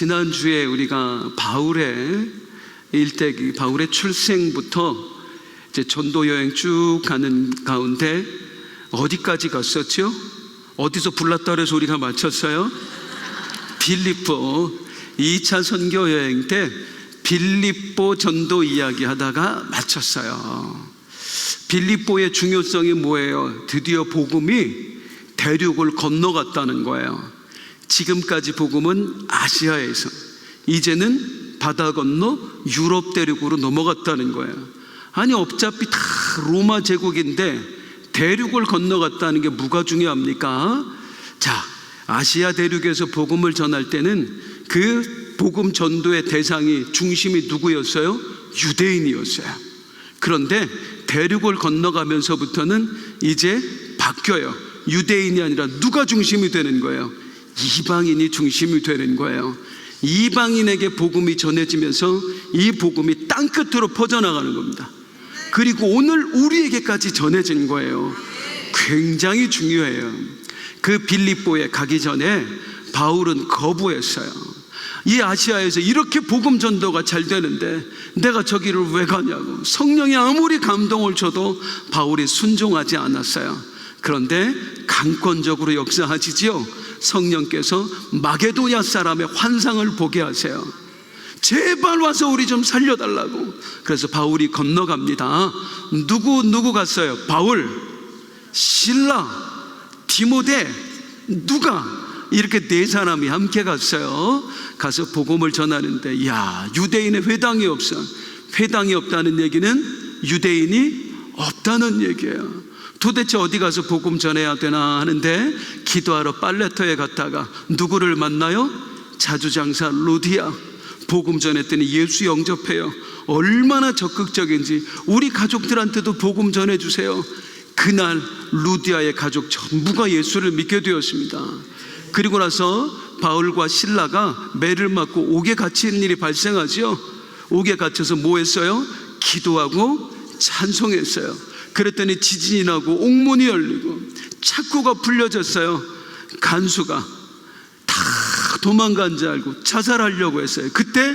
지난주에 우리가 바울의 일대기, 바울의 출생부터 이제 전도 여행 쭉 가는 가운데 어디까지 갔었죠? 어디서 불났다 그래서 우리가 마쳤어요? 빌립보 2차 선교 여행 때 빌립보 전도 이야기 하다가 마쳤어요. 빌립보의 중요성이 뭐예요? 드디어 복음이 대륙을 건너갔다는 거예요. 지금까지 복음은 아시아에서, 이제는 바다 건너 유럽 대륙으로 넘어갔다는 거예요. 아니 어차피 다 로마 제국인데 대륙을 건너갔다는 게 뭐가 중요합니까? 자, 아시아 대륙에서 복음을 전할 때는 그 복음 전도의 대상이, 중심이 누구였어요? 유대인이었어요. 그런데 대륙을 건너가면서부터는 이제 바뀌어요. 유대인이 아니라 누가 중심이 되는 거예요? 이방인이 중심이 되는 거예요. 이방인에게 복음이 전해지면서 이 복음이 땅끝으로 퍼져나가는 겁니다. 그리고 오늘 우리에게까지 전해진 거예요. 굉장히 중요해요. 그 빌립보에 가기 전에 바울은 거부했어요. 이 아시아에서 이렇게 복음 전도가 잘 되는데 내가 저기를 왜 가냐고. 성령이 아무리 감동을 줘도 바울이 순종하지 않았어요. 그런데 강권적으로 역사하시지요. 성령께서 마게도냐 사람의 환상을 보게 하세요. 제발 와서 우리 좀 살려달라고. 그래서 바울이 건너갑니다. 누구 갔어요? 바울, 신라, 디모데, 누가, 이렇게 네 사람이 함께 갔어요. 가서 복음을 전하는데, 야, 유대인의 회당이 없어. 회당이 없다는 얘기는 유대인이 없다는 얘기예요. 도대체 어디 가서 복음 전해야 되나 하는데 기도하러 빨레터에 갔다가 누구를 만나요? 자주장사 루디아. 복음 전했더니 예수 영접해요. 얼마나 적극적인지. 우리 가족들한테도 복음 전해주세요. 그날 루디아의 가족 전부가 예수를 믿게 되었습니다. 그리고 나서 바울과 신라가 매를 맞고 옥에 갇히는 일이 발생하죠. 옥에 갇혀서 뭐 했어요? 기도하고 찬송했어요. 그랬더니 지진이 나고 옥문이 열리고 창고가 풀려졌어요. 간수가 다 도망간 줄 알고 자살하려고 했어요. 그때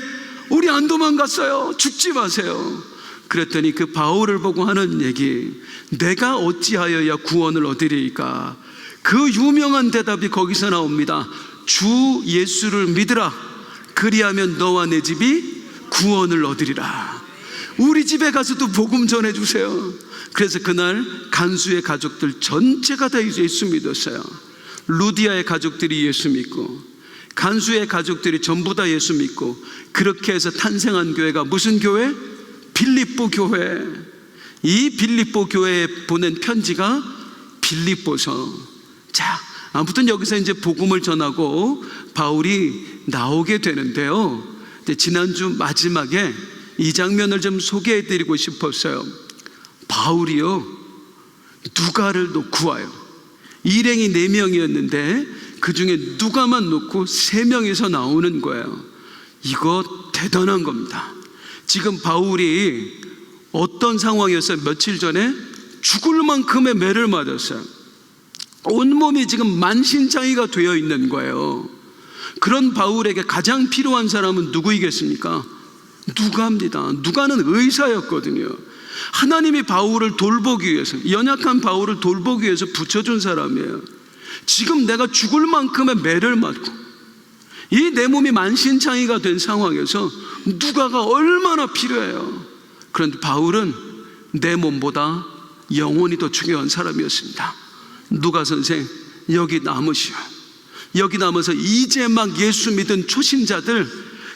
우리 안 도망갔어요. 죽지 마세요. 그랬더니 그 바울을 보고 하는 얘기, 내가 어찌하여야 구원을 얻으리이까. 그 유명한 대답이 거기서 나옵니다. 주 예수를 믿으라. 그리하면 너와 내 집이 구원을 얻으리라. 우리 집에 가서도 복음 전해주세요. 그래서 그날 간수의 가족들 전체가 다 예수 믿었어요. 루디아의 가족들이 예수 믿고 간수의 가족들이 전부 다 예수 믿고, 그렇게 해서 탄생한 교회가 무슨 교회? 빌립보 교회. 이 빌립보 교회에 보낸 편지가 빌립보서. 자, 아무튼 여기서 이제 복음을 전하고 바울이 나오게 되는데요. 지난주 마지막에 이 장면을 좀 소개해 드리고 싶었어요. 바울이요, 누가를 놓고 와요. 일행이 4명이었는데 그 중에 누가만 놓고 3명이서 나오는 거예요. 이거 대단한 겁니다. 지금 바울이 어떤 상황이었어요? 며칠 전에 죽을 만큼의 매를 맞았어요. 온몸이 지금 만신창이가 되어 있는 거예요. 그런 바울에게 가장 필요한 사람은 누구이겠습니까? 누가입니다. 누가는 의사였거든요. 하나님이 바울을 돌보기 위해서, 연약한 바울을 돌보기 위해서 붙여준 사람이에요. 지금 내가 죽을 만큼의 매를 맞고 이 내 몸이 만신창이가 된 상황에서 누가가 얼마나 필요해요. 그런데 바울은 내 몸보다 영혼이 더 중요한 사람이었습니다. 누가 선생, 여기 남으시오. 여기 남아서 이제 막 예수 믿은 초신자들,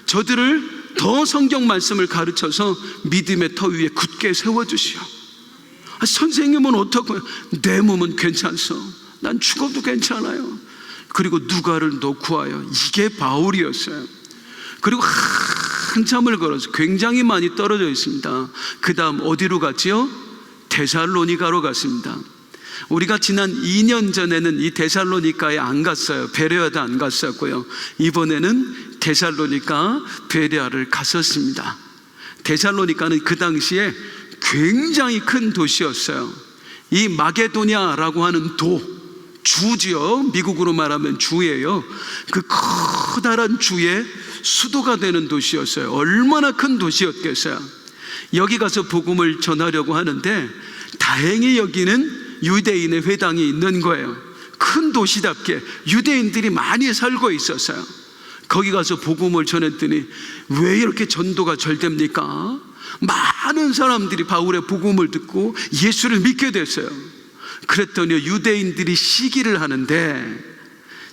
저들을 더 성경 말씀을 가르쳐서 믿음의 터 위에 굳게 세워주시오. 선생님은 어떻고? 내 몸은 괜찮소. 난 죽어도 괜찮아요. 그리고 누가를 놓고 와요. 이게 바울이었어요. 그리고 한참을 걸어서 굉장히 많이 떨어져 있습니다. 그 다음 어디로 갔지요? 데살로니가로 갔습니다. 우리가 지난 2년 전에는 이 데살로니가에 안 갔어요. 베레아도 안 갔었고요. 이번에는 데살로니가 베레아를 갔었습니다. 데살로니가는 그 당시에 굉장히 큰 도시였어요. 이 마게도냐라고 하는 도, 주지요. 미국으로 말하면 주예요. 그 커다란 주의 수도가 되는 도시였어요. 얼마나 큰 도시였겠어요. 여기 가서 복음을 전하려고 하는데 다행히 여기는 유대인의 회당이 있는 거예요. 큰 도시답게 유대인들이 많이 살고 있었어요. 거기 가서 복음을 전했더니 왜 이렇게 전도가 잘 됩니까? 많은 사람들이 바울의 복음을 듣고 예수를 믿게 됐어요. 그랬더니 유대인들이 시기를 하는데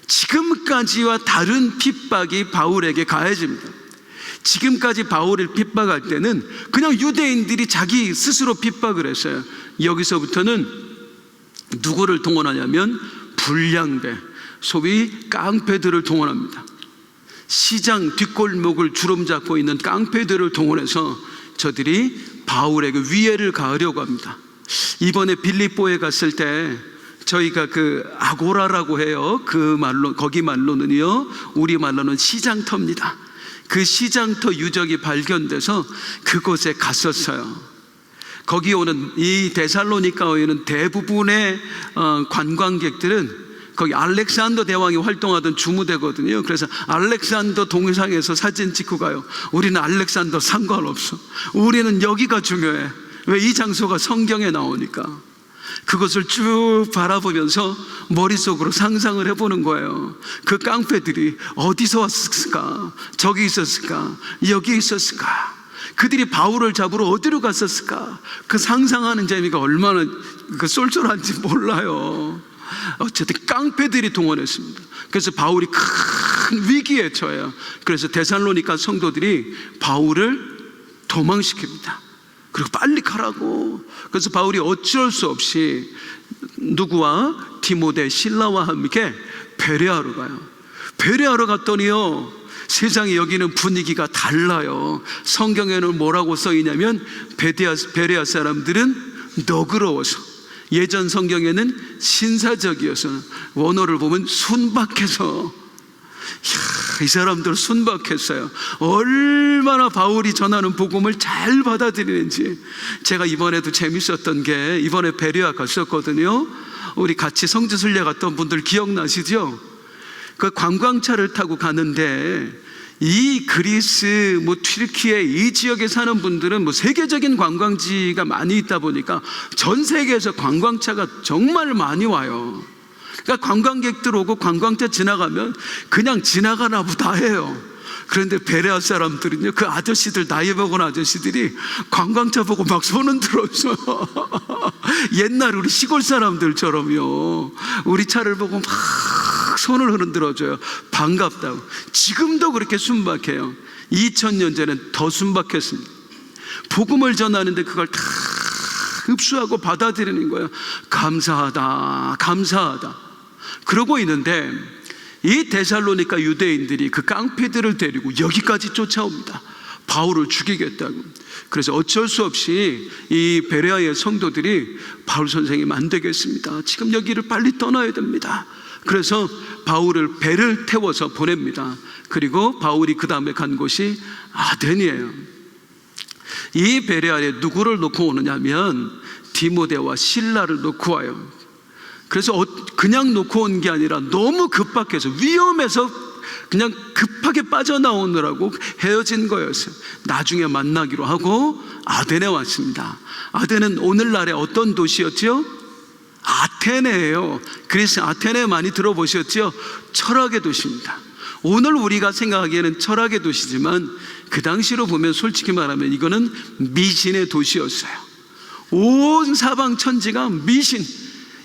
지금까지와 다른 핍박이 바울에게 가해집니다. 지금까지 바울을 핍박할 때는 그냥 유대인들이 자기 스스로 핍박을 했어요. 여기서부터는 누구를 동원하냐면 불량배, 소위 깡패들을 동원합니다. 시장 뒷골목을 주름잡고 있는 깡패들을 동원해서 저들이 바울에게 위해를 가하려고 합니다. 이번에 빌립보에 갔을 때 저희가 그 아고라라고 해요. 그 말로, 거기 말로는요, 우리 말로는 시장터입니다. 그 시장터 유적이 발견돼서 그곳에 갔었어요. 거기 오는 이 데살로니가에 있는 대부분의 관광객들은 거기 알렉산더 대왕이 활동하던 주무대거든요. 그래서 알렉산더 동상에서 사진 찍고 가요. 우리는 알렉산더 상관없어. 우리는 여기가 중요해. 왜? 이 장소가 성경에 나오니까. 그것을 쭉 바라보면서 머릿속으로 상상을 해보는 거예요. 그 깡패들이 어디서 왔을까? 저기 있었을까? 여기 있었을까? 그들이 바울을 잡으러 어디로 갔었을까? 그 상상하는 재미가 얼마나 쏠쏠한지 몰라요. 어쨌든 깡패들이 동원했습니다. 그래서 바울이 큰 위기에 처해요. 그래서 데살로니가 성도들이 바울을 도망시킵니다. 그리고 빨리 가라고. 그래서 바울이 어쩔 수 없이 누구와? 디모데, 실라와 함께 베레아로 가요. 베레아로 갔더니요, 세상에 여기는 분위기가 달라요. 성경에는 뭐라고 써있냐면 베레아 사람들은 너그러워서, 예전 성경에는 신사적이어서, 원어를 보면 순박해서, 이 사람들 순박했어요. 얼마나 바울이 전하는 복음을 잘 받아들이는지. 제가 이번에도 재밌었던 게, 이번에 베레아 갔었거든요. 우리 같이 성지순례 갔던 분들 기억나시죠? 그 관광차를 타고 가는데 이 그리스, 튀르키예 이 지역에 사는 분들은 세계적인 관광지가 많이 있다 보니까 전 세계에서 관광차가 정말 많이 와요. 그러니까 관광객들 오고 관광차 지나가면 그냥 지나가나 보다 해요. 그런데 베레아 사람들은요, 그 아저씨들, 나이 먹은 아저씨들이 관광차 보고 막 손은 들어줘요. 옛날 우리 시골 사람들처럼요. 우리 차를 보고 막 손을 흔들어줘요. 반갑다고. 지금도 그렇게 순박해요. 2000년 전엔 더 순박했습니다. 복음을 전하는데 그걸 다 흡수하고 받아들이는 거예요. 감사하다, 감사하다. 그러고 있는데 이 데살로니가 유대인들이 그 깡패들을 데리고 여기까지 쫓아옵니다. 바울을 죽이겠다고. 그래서 어쩔 수 없이 이 베레아의 성도들이 바울 선생님 안 되겠습니다. 지금 여기를 빨리 떠나야 됩니다. 그래서 바울을 배를 태워서 보냅니다. 그리고 바울이 그 다음에 간 곳이 아덴이에요. 이 베레아에 누구를 놓고 오느냐면 디모데와 실라를 놓고 와요. 그래서 그냥 놓고 온 게 아니라 너무 급박해서, 위험해서 그냥 급하게 빠져나오느라고 헤어진 거였어요. 나중에 만나기로 하고 아덴에 왔습니다. 아덴은 오늘날의 어떤 도시였죠? 아테네예요. 그래서 아테네 많이 들어보셨죠? 철학의 도시입니다. 오늘 우리가 생각하기에는 철학의 도시지만 그 당시로 보면 솔직히 말하면 이거는 미신의 도시였어요. 온 사방 천지가 미신,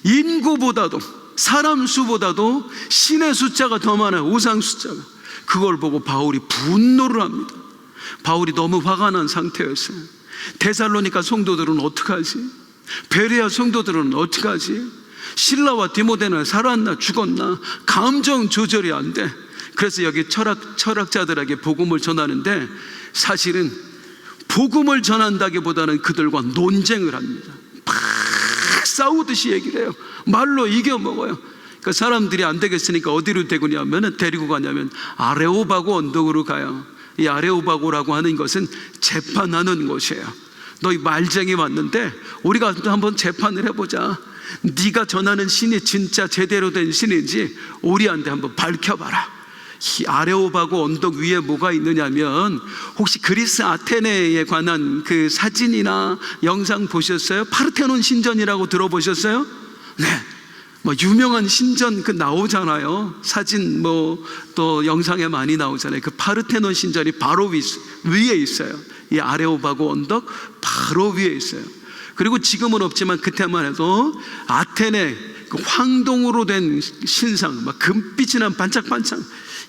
인구보다도, 사람 수보다도 신의 숫자가 더 많아요. 우상 숫자가. 그걸 보고 바울이 분노를 합니다. 바울이 너무 화가 난 상태였어요. 데살로니가 성도들은 어떡하지? 베레아 성도들은 어떡하지? 실라와 디모데는 살았나 죽었나? 감정 조절이 안 돼. 그래서 여기 철학자들에게 복음을 전하는데 사실은 복음을 전한다기보다는 그들과 논쟁을 합니다. 막 싸우듯이 얘기를 해요. 말로 이겨먹어요. 그러니까 사람들이 안 되겠으니까 어디로 데리고 가냐면 아레오바고 언덕으로 가요. 이 아레오바고라고 하는 것은 재판하는 곳이에요. 너희 말쟁이 왔는데 우리가 한번 재판을 해보자. 네가 전하는 신이 진짜 제대로 된 신인지 우리한테 한번 밝혀봐라. 이 아레오바고 언덕 위에 뭐가 있느냐면, 혹시 그리스 아테네에 관한 그 사진이나 영상 보셨어요? 파르테논 신전이라고 들어보셨어요? 네, 뭐 유명한 신전 그 나오잖아요. 사진 뭐 또 영상에 많이 나오잖아요. 그 파르테논 신전이 바로 위에 있어요. 이 아레오바고 언덕 바로 위에 있어요. 그리고 지금은 없지만 그때만 해도 아테네 그 황동으로 된 신상, 막 금빛이 난 반짝반짝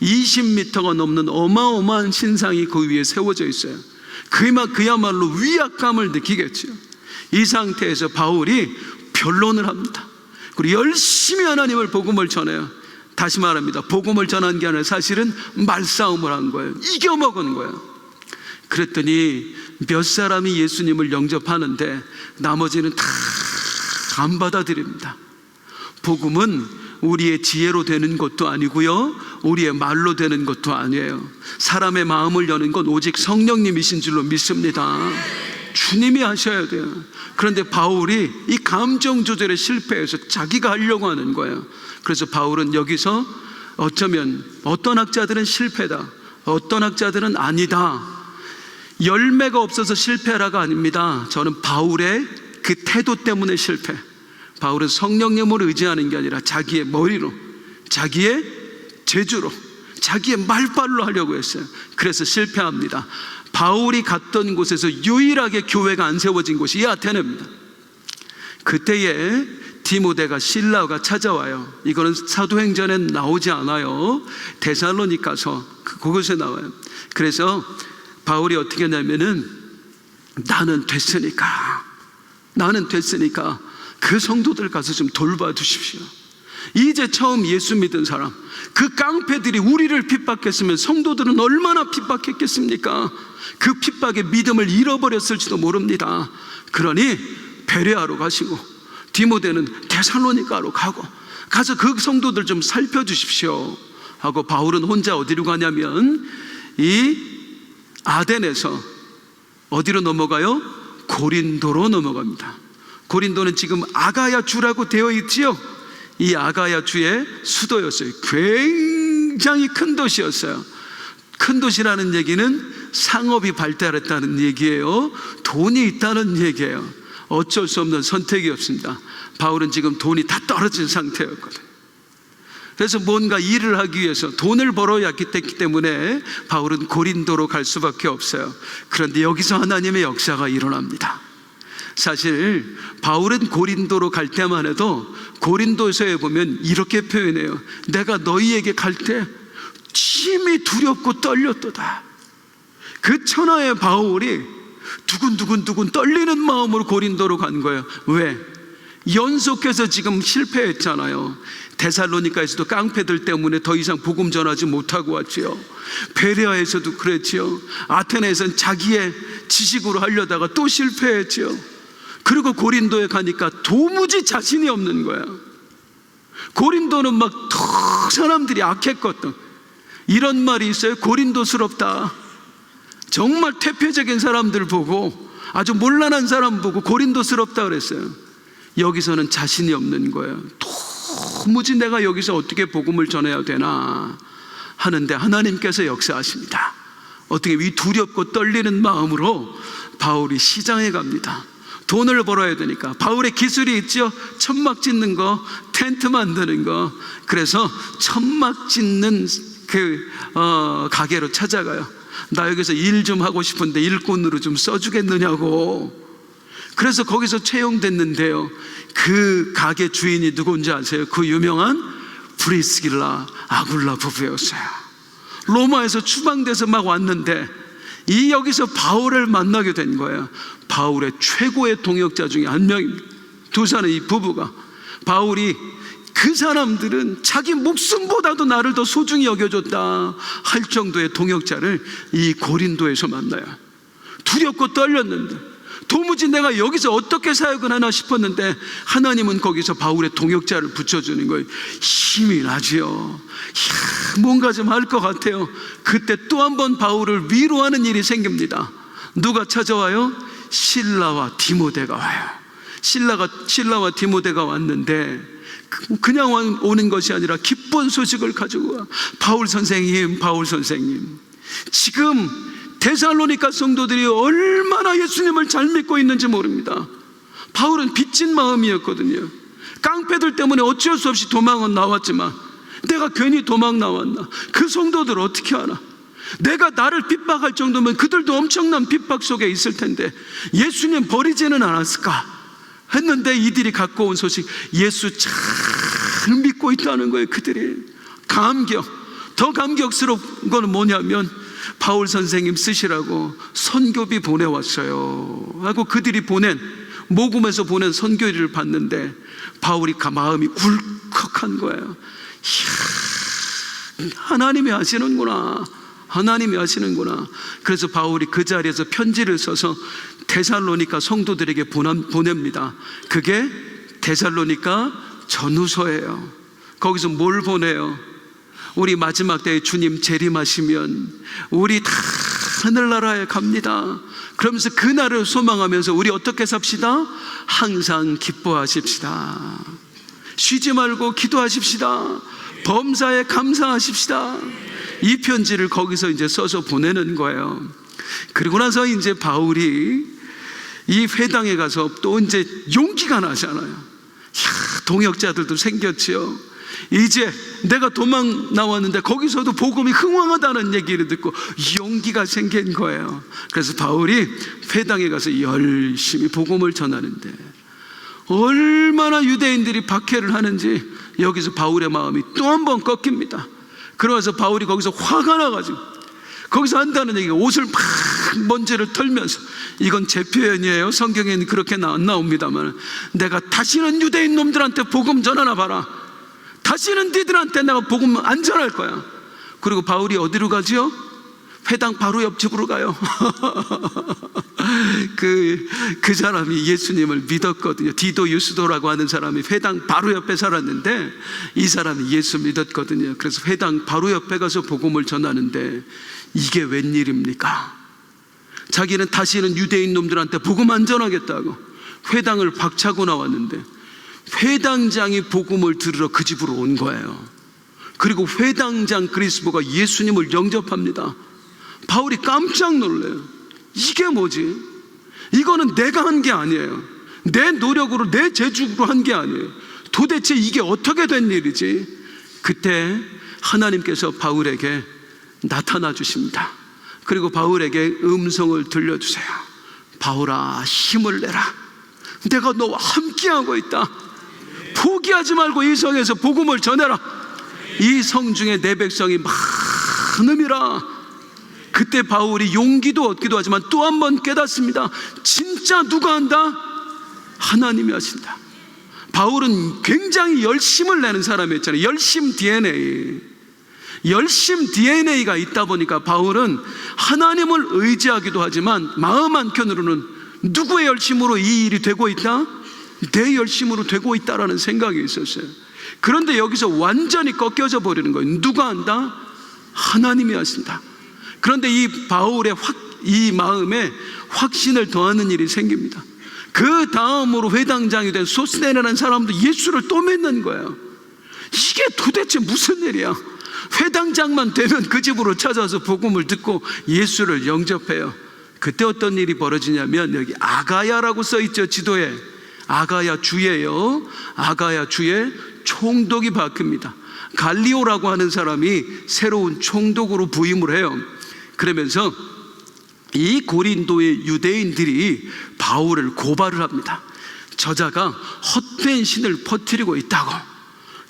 20m가 넘는 어마어마한 신상이 그 위에 세워져 있어요. 그야말로 위압감을 느끼겠죠. 이 상태에서 바울이 변론을 합니다. 그리고 열심히 하나님을 복음을 전해요. 다시 말합니다. 복음을 전한 게 아니라 사실은 말싸움을 한 거예요. 이겨먹은 거예요. 그랬더니 몇 사람이 예수님을 영접하는데 나머지는 다 안 받아들입니다. 복음은 우리의 지혜로 되는 것도 아니고요, 우리의 말로 되는 것도 아니에요. 사람의 마음을 여는 건 오직 성령님이신 줄로 믿습니다. 주님이 하셔야 돼요. 그런데 바울이 이 감정 조절에 실패해서 자기가 하려고 하는 거예요. 그래서 바울은 여기서 어쩌면 어떤 학자들은 실패다, 어떤 학자들은 아니다, 열매가 없어서 실패라가 아닙니다. 저는 바울의 그 태도 때문에 실패. 바울은 성령님을 의지하는 게 아니라 자기의 머리로, 자기의 재주로, 자기의 말발로 하려고 했어요. 그래서 실패합니다. 바울이 갔던 곳에서 유일하게 교회가 안 세워진 곳이 이 아테네입니다. 그때에 디모데가 실라가 찾아와요. 이거는 사도행전에 나오지 않아요. 데살로니가서 그곳에 나와요. 그래서 바울이 어떻게 하냐면은 나는 됐으니까 그 성도들 가서 좀 돌봐 주십시오. 이제 처음 예수 믿은 사람, 그 깡패들이 우리를 핍박했으면 성도들은 얼마나 핍박했겠습니까? 그 핍박의 믿음을 잃어버렸을지도 모릅니다. 그러니 베레아로 가시고 디모데는 데살로니가로 가서 그 성도들 좀 살펴주십시오 하고, 바울은 혼자 어디로 가냐면 이 아덴에서 어디로 넘어가요? 고린도로 넘어갑니다. 고린도는 지금 아가야 주라고 되어 있지요. 이 아가야 주의 수도였어요. 굉장히 큰 도시였어요. 큰 도시라는 얘기는 상업이 발달했다는 얘기예요. 돈이 있다는 얘기예요. 어쩔 수 없는 선택이었습니다. 바울은 지금 돈이 다 떨어진 상태였거든요. 그래서 뭔가 일을 하기 위해서 돈을 벌어야 했기 때문에 바울은 고린도로 갈 수밖에 없어요. 그런데 여기서 하나님의 역사가 일어납니다. 사실 바울은 고린도로 갈 때만 해도 고린도서에 보면 이렇게 표현해요. 내가 너희에게 갈 때 심히 두렵고 떨렸도다. 그 천하의 바울이 두근두근 떨리는 마음으로 고린도로 간 거예요. 왜? 연속해서 지금 실패했잖아요. 데살로니가에서도 깡패들 때문에 더 이상 복음 전하지 못하고 왔지요. 베레아에서도 그랬지요. 아테네에서는 자기의 지식으로 하려다가 또 실패했지요. 그리고 고린도에 가니까 도무지 자신이 없는 거예요. 고린도는 막 더 사람들이 악했거든. 이런 말이 있어요. 고린도스럽다. 정말 퇴폐적인 사람들 보고, 아주 몰란한 사람 보고 고린도스럽다 그랬어요. 여기서는 자신이 없는 거예요. 도무지 내가 여기서 어떻게 복음을 전해야 되나 하는데 하나님께서 역사하십니다. 어떻게 이 두렵고 떨리는 마음으로 바울이 시장에 갑니다. 돈을 벌어야 되니까. 바울의 기술이 있죠. 천막 짓는 거, 텐트 만드는 거. 그래서 천막 짓는 가게로 찾아가요. 나 여기서 일 좀 하고 싶은데 일꾼으로 좀 써주겠느냐고. 그래서 거기서 채용됐는데요, 그 가게 주인이 누군지 아세요? 그 유명한 브리스길라 아굴라 부부였어요. 로마에서 추방돼서 막 왔는데 여기서 바울을 만나게 된 거예요. 바울의 최고의 동역자 중에 한 명입니다. 두 사람, 이 부부가. 바울이 그 사람들은 자기 목숨보다도 나를 더 소중히 여겨줬다 할 정도의 동역자를 이 고린도에서 만나요. 두렵고 떨렸는데 도무지 내가 여기서 어떻게 사역을 하나 싶었는데 하나님은 거기서 바울의 동역자를 붙여주는 거예요. 힘이 나지요. 뭔가 좀 할 것 같아요. 그때 또 한 번 바울을 위로하는 일이 생깁니다. 누가 찾아와요? 실라와 디모데가 와요. 실라와 디모데가 왔는데 그냥 오는 것이 아니라 기쁜 소식을 가지고 와. 바울 선생님, 지금 데살로니가 성도들이 얼마나 예수님을 잘 믿고 있는지 모릅니다. 바울은 빚진 마음이었거든요. 깡패들 때문에 어쩔 수 없이 도망은 나왔지만 내가 괜히 도망 나왔나? 그 성도들 어떻게 하나? 내가 나를 핍박할 정도면 그들도 엄청난 핍박 속에 있을 텐데 예수님 버리지는 않았을까 했는데, 이들이 갖고 온 소식, 예수 잘 믿고 있다는 거예요. 그들이 더 감격스러운 건 뭐냐면, 바울 선생님 쓰시라고 선교비 보내왔어요 하고 그들이 모금에서 보낸 선교비를 봤는데 바울이 마음이 울컥한 거예요. 이야, 하나님이 하시는구나. 그래서 바울이 그 자리에서 편지를 써서 데살로니가 성도들에게 보냅니다. 그게 데살로니가 전후서예요. 거기서 뭘 보내요? 우리 마지막 때에 주님 재림하시면 우리 다 하늘나라에 갑니다. 그러면서 그날을 소망하면서 우리 어떻게 삽시다? 항상 기뻐하십시다. 쉬지 말고 기도하십시다. 범사에 감사하십시다. 이 편지를 거기서 이제 써서 보내는 거예요. 그리고 나서 이제 바울이 이 회당에 가서 또 이제 용기가 나잖아요. 동역자들도 생겼지요. 이제 내가 도망 나왔는데 거기서도 복음이 흥황하다는 얘기를 듣고 용기가 생긴 거예요. 그래서 바울이 회당에 가서 열심히 복음을 전하는데 얼마나 유대인들이 박해를 하는지 여기서 바울의 마음이 또 한 번 꺾입니다. 그러면서 바울이 거기서 화가 나가지고 거기서 한다는 얘기가 옷을 막 먼지를 털면서, 이건 제 표현이에요. 성경에는 그렇게 안 나옵니다만, 내가 다시는 유대인 놈들한테 복음 전하나 봐라. 다시는 니들한테 내가 복음 안 전할 거야. 그리고 바울이 어디로 가지요? 회당 바로 옆집으로 가요. 그 사람이 예수님을 믿었거든요. 디도 유스도라고 하는 사람이 회당 바로 옆에 살았는데 이 사람이 예수 믿었거든요. 그래서 회당 바로 옆에 가서 복음을 전하는데 이게 웬일입니까? 자기는 다시는 유대인 놈들한테 복음 안 전하겠다고 회당을 박차고 나왔는데 회당장이 복음을 들으러 그 집으로 온 거예요. 그리고 회당장 그리스도가 예수님을 영접합니다. 바울이 깜짝 놀래요. 이게 뭐지? 이거는 내가 한 게 아니에요. 내 노력으로, 내 재주로 한 게 아니에요. 도대체 이게 어떻게 된 일이지? 그때 하나님께서 바울에게 나타나 주십니다. 그리고 바울에게 음성을 들려주세요. 바울아, 힘을 내라. 내가 너와 함께하고 있다. 포기하지 말고 이 성에서 복음을 전해라. 이 성 중에 내 백성이 많음이라. 그때 바울이 용기도 얻기도 하지만 또 한 번 깨닫습니다. 진짜 누가 한다? 하나님이 하신다. 바울은 굉장히 열심을 내는 사람이었잖아요. 열심 DNA가 있다 보니까 바울은 하나님을 의지하기도 하지만 마음 한켠으로는 누구의 열심으로 이 일이 되고 있다? 내 열심으로 되고 있다라는 생각이 있었어요. 그런데 여기서 완전히 꺾여져 버리는 거예요. 누가 한다? 하나님이 하신다. 그런데 이 바울의 이 마음에 확신을 더하는 일이 생깁니다. 그 다음으로 회당장이 된 소스데네라는 사람도 예수를 또 믿는 거예요. 이게 도대체 무슨 일이야? 회당장만 되면 그 집으로 찾아서 복음을 듣고 예수를 영접해요. 그때 어떤 일이 벌어지냐면, 여기 아가야라고 써있죠, 지도에. 아가야 주예요. 아가야 주에 총독이 바뀝니다. 갈리오라고 하는 사람이 새로운 총독으로 부임을 해요. 그러면서 이 고린도의 유대인들이 바울을 고발을 합니다. 저자가 헛된 신을 퍼뜨리고 있다고.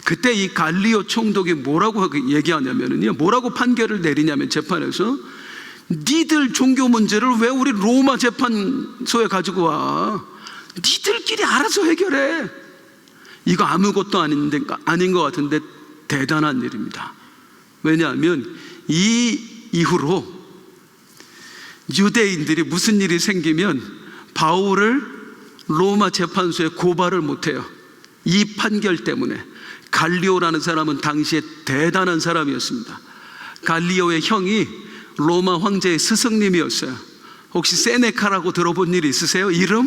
그때 이 갈리오 총독이 뭐라고 얘기하냐면요, 뭐라고 판결을 내리냐면, 재판에서 니들 종교 문제를 왜 우리 로마 재판소에 가지고 와? 니들끼리 알아서 해결해. 이거 아무것도 아닌 것 같은데 대단한 일입니다. 왜냐하면 이 이후로 유대인들이 무슨 일이 생기면 바울을 로마 재판소에 고발을 못해요. 이 판결 때문에. 갈리오라는 사람은 당시에 대단한 사람이었습니다. 갈리오의 형이 로마 황제의 스승님이었어요. 혹시 세네카라고 들어본 일 있으세요? 이름?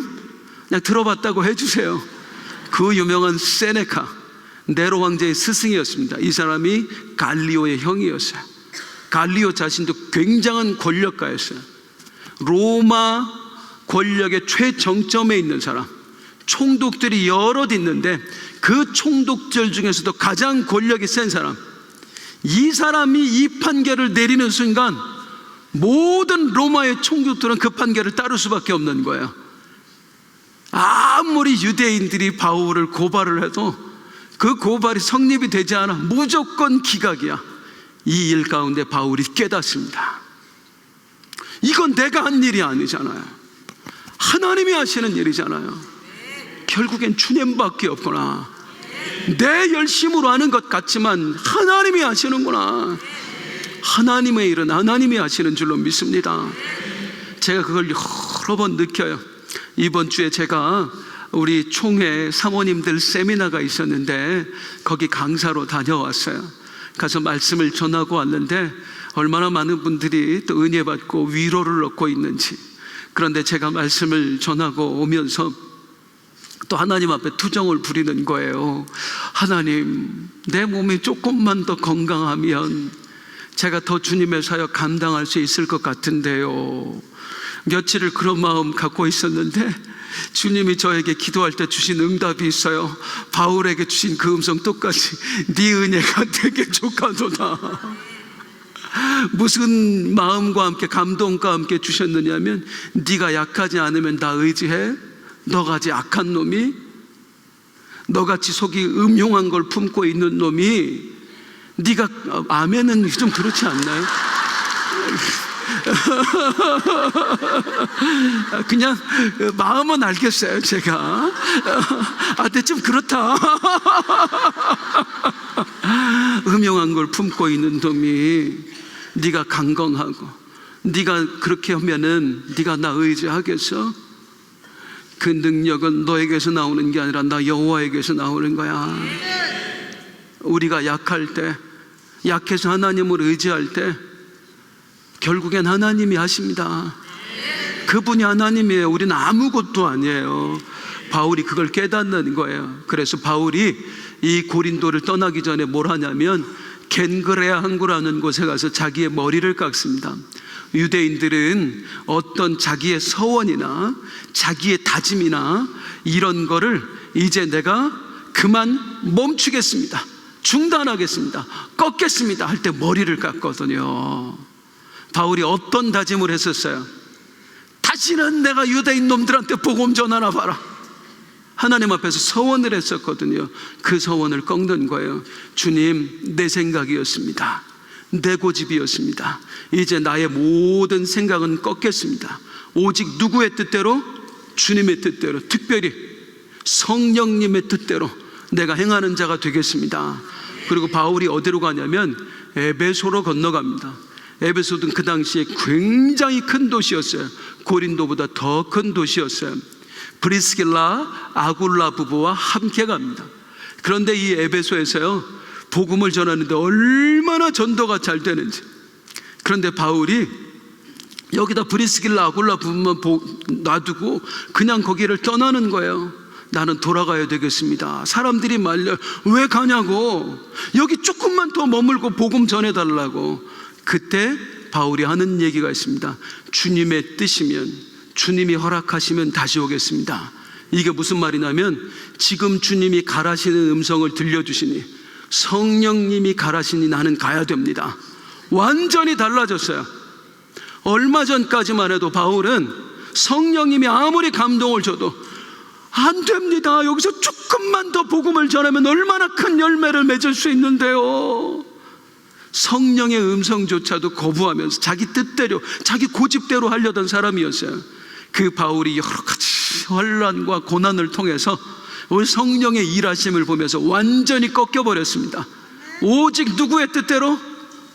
그냥 들어봤다고 해주세요. 그 유명한 세네카, 네로 황제의 스승이었습니다. 이 사람이 갈리오의 형이었어요. 갈리오 자신도 굉장한 권력가였어요. 로마 권력의 최정점에 있는 사람, 총독들이 여럿 있는데 그 총독들 중에서도 가장 권력이 센 사람, 이 사람이 이 판결을 내리는 순간 모든 로마의 총독들은 그 판결을 따를 수밖에 없는 거예요. 아무리 유대인들이 바울을 고발을 해도 그 고발이 성립이 되지 않아 무조건 기각이야. 이 일 가운데 바울이 깨닫습니다. 이건 내가 한 일이 아니잖아요. 하나님이 하시는 일이잖아요. 결국엔 주님밖에 없구나. 내 열심으로 하는 것 같지만 하나님이 하시는구나. 하나님의 일은 하나님이 하시는 줄로 믿습니다. 제가 그걸 여러 번 느껴요. 이번 주에 제가 우리 총회 사모님들 세미나가 있었는데 거기 강사로 다녀왔어요. 가서 말씀을 전하고 왔는데 얼마나 많은 분들이 또 은혜 받고 위로를 얻고 있는지. 그런데 제가 말씀을 전하고 오면서 또 하나님 앞에 투정을 부리는 거예요. 하나님, 내 몸이 조금만 더 건강하면 제가 더 주님의 사역 감당할 수 있을 것 같은데요. 며칠을 그런 마음 갖고 있었는데 주님이 저에게 기도할 때 주신 응답이 있어요. 바울에게 주신 그 음성 똑같이 네 은혜가 되게 족하도다. 무슨 마음과 함께 감동과 함께 주셨느냐면, 네가 약하지 않으면 나 의지해. 너같이 악한 놈이, 너같이 속이 음흉한 걸 품고 있는 놈이, 네가 아멘은 좀 그렇지 않나요? 그냥 마음은 알겠어요. 제가 근데 좀 그렇다. 음흉한 걸 품고 있는 놈이, 네가 강건하고 네가 그렇게 하면은 네가 나 의지하겠어? 그 능력은 너에게서 나오는 게 아니라 나 여호와에게서 나오는 거야. 우리가 약할 때, 약해서 하나님을 의지할 때 결국엔 하나님이 하십니다. 그분이 하나님이에요. 우리는 아무것도 아니에요. 바울이 그걸 깨닫는 거예요. 그래서 바울이 이 고린도를 떠나기 전에 뭘 하냐면 겐그레아 항구라는 곳에 가서 자기의 머리를 깎습니다. 유대인들은 어떤 자기의 서원이나 자기의 다짐이나 이런 거를 이제 내가 그만 멈추겠습니다, 중단하겠습니다, 꺾겠습니다 할 때 머리를 깎거든요. 바울이 어떤 다짐을 했었어요? 다시는 내가 유대인 놈들한테 복음 전하나 봐라. 하나님 앞에서 서원을 했었거든요. 그 서원을 꺾는 거예요. 주님, 내 생각이었습니다. 내 고집이었습니다. 이제 나의 모든 생각은 꺾겠습니다. 오직 누구의 뜻대로? 주님의 뜻대로, 특별히 성령님의 뜻대로 내가 행하는 자가 되겠습니다. 그리고 바울이 어디로 가냐면 에베소로 건너갑니다. 에베소는 그 당시에 굉장히 큰 도시였어요. 고린도보다 더 큰 도시였어요. 브리스길라, 아굴라 부부와 함께 갑니다. 그런데 이 에베소에서요, 복음을 전하는데 얼마나 전도가 잘 되는지. 그런데 바울이 여기다 브리스길라, 아굴라 부부만 놔두고 그냥 거기를 떠나는 거예요. 나는 돌아가야 되겠습니다. 사람들이 말려, 왜 가냐고, 여기 조금만 더 머물고 복음 전해달라고. 그때 바울이 하는 얘기가 있습니다. 주님의 뜻이면, 주님이 허락하시면 다시 오겠습니다. 이게 무슨 말이냐면, 지금 주님이 가라시는 음성을 들려주시니, 성령님이 가라시니 나는 가야 됩니다. 완전히 달라졌어요. 얼마 전까지만 해도 바울은 성령님이 아무리 감동을 줘도 안 됩니다, 여기서 조금만 더 복음을 전하면 얼마나 큰 열매를 맺을 수 있는데요. 성령의 음성조차도 거부하면서 자기 뜻대로, 자기 고집대로 하려던 사람이었어요. 그 바울이 여러 가지 환난과 고난을 통해서 우리 성령의 일하심을 보면서 완전히 꺾여버렸습니다. 오직 누구의 뜻대로?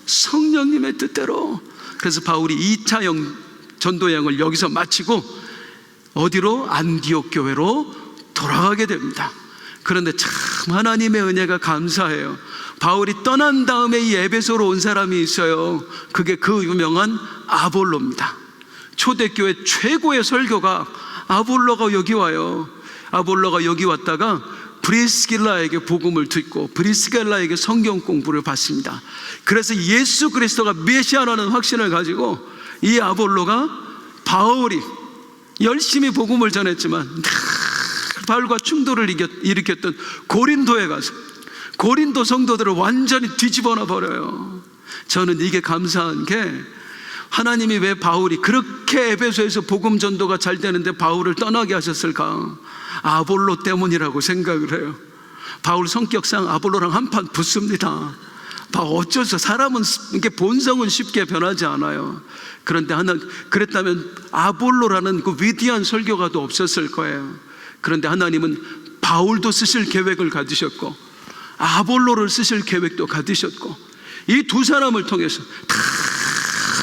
성령님의 뜻대로. 그래서 바울이 2차 전도 여행을 여기서 마치고 어디로? 안디옥 교회로 돌아가게 됩니다. 그런데 참 하나님의 은혜가 감사해요. 바울이 떠난 다음에 이 에베소로 온 사람이 있어요. 그게 그 유명한 아볼로입니다. 초대교회 최고의 설교가 아볼로가 여기 와요. 아볼로가 여기 왔다가 브리스길라에게 복음을 듣고 브리스길라에게 성경 공부를 받습니다. 그래서 예수 그리스도가 메시아라는 확신을 가지고 이 아볼로가 바울이 열심히 복음을 전했지만 바울과 충돌을 일으켰던 고린도에 가서 고린도 성도들을 완전히 뒤집어놔 버려요. 저는 이게 감사한 게 하나님이 왜 바울이 그렇게 에베소에서 복음 전도가 잘 되는데 바울을 떠나게 하셨을까? 아볼로 때문이라고 생각을 해요. 바울 성격상 아볼로랑 한판 붙습니다. 어쩌서 사람은 이게 본성은 쉽게 변하지 않아요. 그런데 그랬다면 아볼로라는 그 위대한 설교가도 없었을 거예요. 그런데 하나님은 바울도 쓰실 계획을 가지셨고 아볼로를 쓰실 계획도 가지셨고 이 두 사람을 통해서 다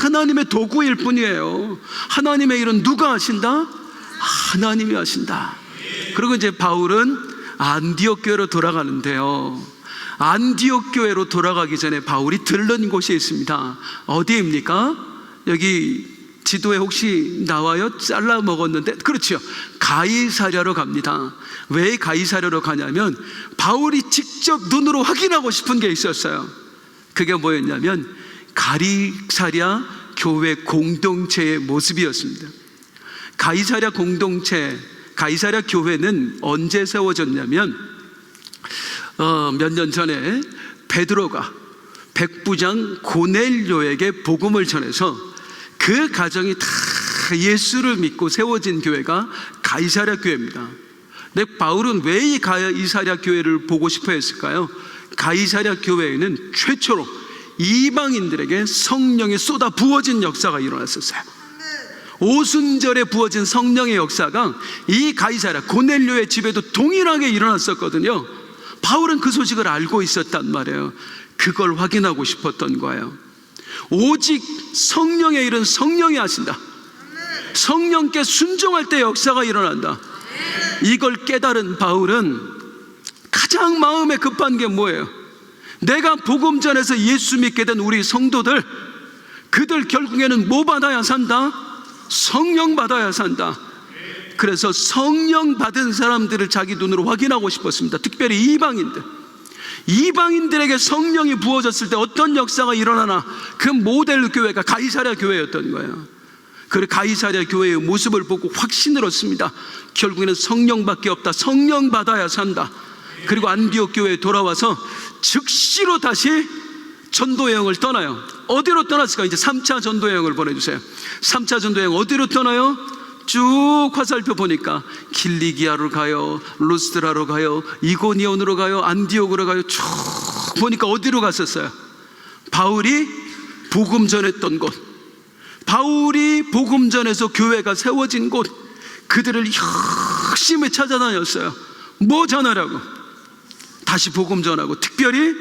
하나님의 도구일 뿐이에요. 하나님의 일은 누가 하신다? 하나님이 하신다. 그리고 이제 바울은 안디옥 교회로 돌아가는데요, 안디옥 교회로 돌아가기 전에 바울이 들른 곳이 있습니다. 어디입니까? 여기 지도에 혹시 나와요? 잘라 먹었는데, 그렇죠, 가이사랴로 갑니다. 왜 가이사랴로 가냐면 바울이 직접 눈으로 확인하고 싶은 게 있었어요. 그게 뭐였냐면 가이사랴 교회 공동체의 모습이었습니다. 가이사랴 공동체, 가이사랴 교회는 언제 세워졌냐면 몇 년 전에 베드로가 백부장 고넬료에게 복음을 전해서 그 가정이 다 예수를 믿고 세워진 교회가 가이사랴 교회입니다. 근데 바울은 왜 이 가이사랴 교회를 보고 싶어 했을까요? 가이사랴 교회에는 최초로 이방인들에게 성령이 쏟아 부어진 역사가 일어났었어요. 오순절에 부어진 성령의 역사가 이 가이사랴 고넬료의 집에도 동일하게 일어났었거든요. 바울은 그 소식을 알고 있었단 말이에요. 그걸 확인하고 싶었던 거예요. 오직 성령의 일은 성령이 하신다. 성령께 순종할 때 역사가 일어난다. 이걸 깨달은 바울은 가장 마음에 급한 게 뭐예요? 내가 복음 전에서 예수 믿게 된 우리 성도들, 그들 결국에는 뭐 받아야 산다? 성령 받아야 산다. 그래서 성령 받은 사람들을 자기 눈으로 확인하고 싶었습니다. 특별히 이방인들에게 성령이 부어졌을 때 어떤 역사가 일어나나, 그 모델 교회가 가이사랴 교회였던 거예요. 그 가이사랴 교회의 모습을 보고 확신을 얻습니다. 결국에는 성령밖에 없다. 성령 받아야 산다. 그리고 안디옥 교회에 돌아와서 즉시로 다시 전도 여행을 떠나요. 어디로 떠났을까? 이제 3차 전도 여행을 보내주세요. 3차 전도 여행 어디로 떠나요? 쭉 화살표 보니까 길리기아로 가요, 루스드라로 가요, 이고니온으로 가요, 안디옥으로 가요. 쭉 보니까 어디로 갔었어요? 바울이 복음 전했던 곳, 바울이 복음 전해서 교회가 세워진 곳, 그들을 열심히 찾아다녔어요. 뭐 전하라고? 다시 복음 전하고, 특별히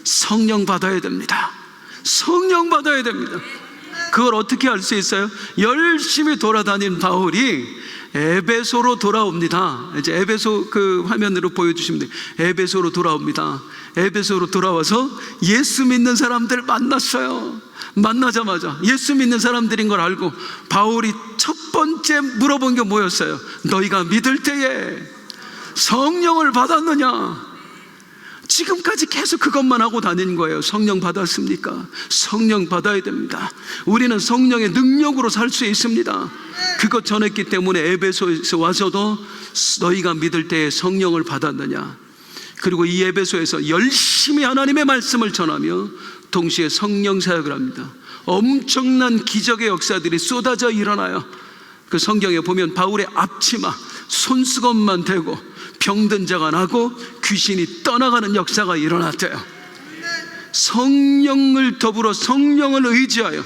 성령 받아야 됩니다. 성령 받아야 됩니다. 그걸 어떻게 할 수 있어요? 열심히 돌아다닌 바울이 에베소로 돌아옵니다. 이제 에베소 그 화면으로 보여주시면 돼요. 에베소로 돌아옵니다. 에베소로 돌아와서 예수 믿는 사람들 만났어요. 만나자마자 예수 믿는 사람들인 걸 알고 바울이 첫 번째 물어본 게 뭐였어요? 너희가 믿을 때에 성령을 받았느냐? 지금까지 계속 그것만 하고 다닌 거예요. 성령 받았습니까? 성령 받아야 됩니다. 우리는 성령의 능력으로 살 수 있습니다. 그것 전했기 때문에 에베소에서 와서도 너희가 믿을 때에 성령을 받았느냐. 그리고 이 에베소에서 열심히 하나님의 말씀을 전하며 동시에 성령 사역을 합니다. 엄청난 기적의 역사들이 쏟아져 일어나요. 그 성경에 보면 바울의 앞치마, 손수건만 대고 병든 자가 나고 귀신이 떠나가는 역사가 일어났대요. 성령을 더불어 성령을 의지하여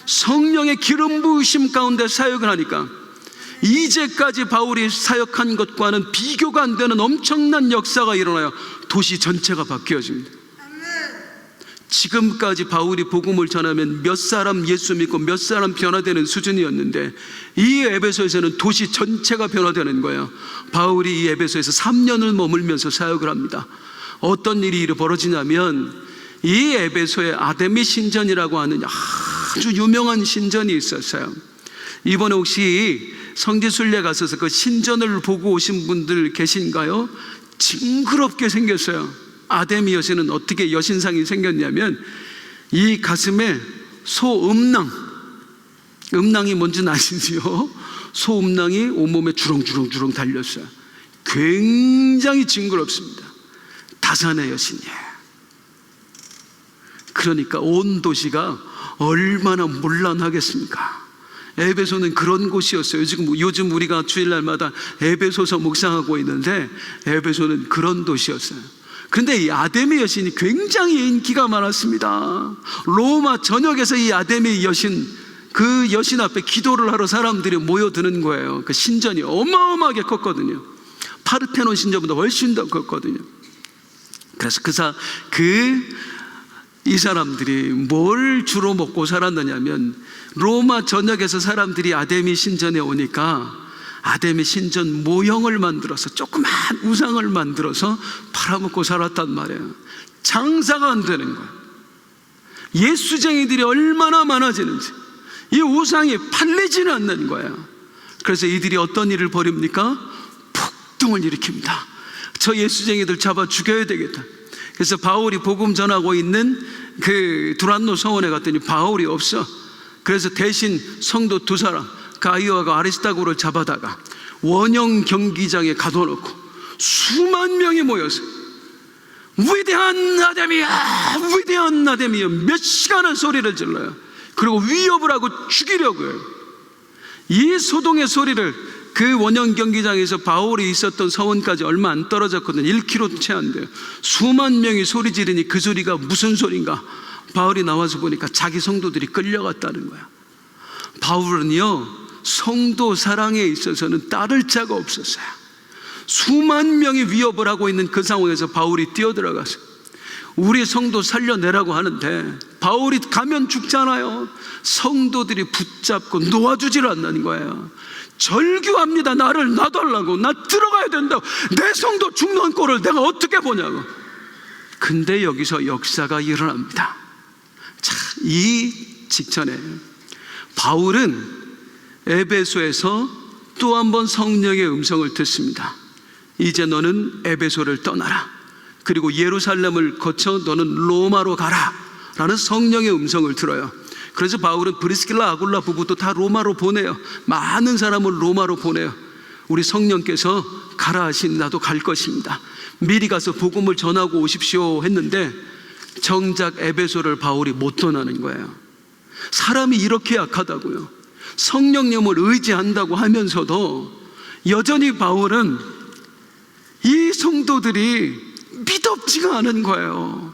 성령의 기름 부으심 가운데 사역을 하니까 이제까지 바울이 사역한 것과는 비교가 안 되는 엄청난 역사가 일어나요. 도시 전체가 바뀌어집니다. 지금까지 바울이 복음을 전하면 몇 사람 예수 믿고 몇 사람 변화되는 수준이었는데, 이 에베소에서는 도시 전체가 변화되는 거예요. 바울이 이 에베소에서 3년을 머물면서 사역을 합니다. 어떤 일이 벌어지냐면, 이 에베소에 아데미 신전이라고 하는 아주 유명한 신전이 있었어요. 이번에 혹시 성지순례 가셔서 그 신전을 보고 오신 분들 계신가요? 징그럽게 생겼어요. 아데미 여신은 어떻게 여신상이 생겼냐면 이 가슴에 소음낭, 음낭이 뭔지 아시지요? 소음낭이 온몸에 주렁주렁 달렸어요. 굉장히 징그럽습니다. 다산의 여신이에요. 그러니까 온 도시가 얼마나 문란하겠습니까? 에베소는 그런 곳이었어요. 요즘 우리가 주일날마다 에베소서 묵상하고 있는데 에베소는 그런 도시였어요. 그런데 이 아데미 여신이 굉장히 인기가 많았습니다. 로마 전역에서 이 아데미 여신, 그 여신 앞에 기도를 하러 사람들이 모여드는 거예요. 그 신전이 어마어마하게 컸거든요. 파르테논 신전보다 훨씬 더 컸거든요. 그래서 이 사람들이 뭘 주로 먹고 살았느냐면 로마 전역에서 사람들이 아데미 신전에 오니까 아데미 신전 모형을 만들어서 조그만 우상을 만들어서 팔아먹고 살았단 말이에요. 장사가 안 되는 거예요. 예수쟁이들이 얼마나 많아지는지 이 우상이 팔리지는 않는 거예요. 그래서 이들이 어떤 일을 벌입니까? 폭동을 일으킵니다. 저 예수쟁이들 잡아 죽여야 되겠다. 그래서 바울이 복음 전하고 있는 그 두란노 성원에 갔더니 바울이 없어. 그래서 대신 성도 2사람 가이오와 아리스타고를 잡아다가 원형 경기장에 가둬놓고 수만 명이 모여서 위대한 아데미야, 위대한 아데미야 몇 시간을 소리를 질러요. 그리고 위협을 하고 죽이려고 해요. 이 소동의 소리를 그 원형 경기장에서 바울이 있었던 서원까지 얼마 안 떨어졌거든요. 1km도 채 안 돼요. 수만 명이 소리 지르니 그 소리가 무슨 소린가? 바울이 나와서 보니까 자기 성도들이 끌려갔다는 거야. 바울은요, 성도 사랑에 있어서는 따를 자가 없었어요. 수만 명이 위협을 하고 있는 그 상황에서 바울이 뛰어들어가서 우리 성도 살려내라고 하는데 바울이 가면 죽잖아요. 성도들이 붙잡고 놓아주질 않는 거예요. 절규합니다. 나를 놔달라고. 나 들어가야 된다고. 내 성도 죽는 꼴을 내가 어떻게 보냐고. 근데 여기서 역사가 일어납니다. 자, 이 직전에 바울은 에베소에서 또 한 번 성령의 음성을 듣습니다. 이제 너는 에베소를 떠나라. 그리고 예루살렘을 거쳐 너는 로마로 가라 라는 성령의 음성을 들어요. 그래서 바울은 브리스길라 아굴라 부부도 다 로마로 보내요. 많은 사람을 로마로 보내요. 우리 성령께서 가라 하신 나도 갈 것입니다. 미리 가서 복음을 전하고 오십시오 했는데 정작 에베소를 바울이 못 떠나는 거예요. 사람이 이렇게 약하다고요. 성령님을 의지한다고 하면서도 여전히 바울은 이 성도들이 믿음지가 않은 거예요.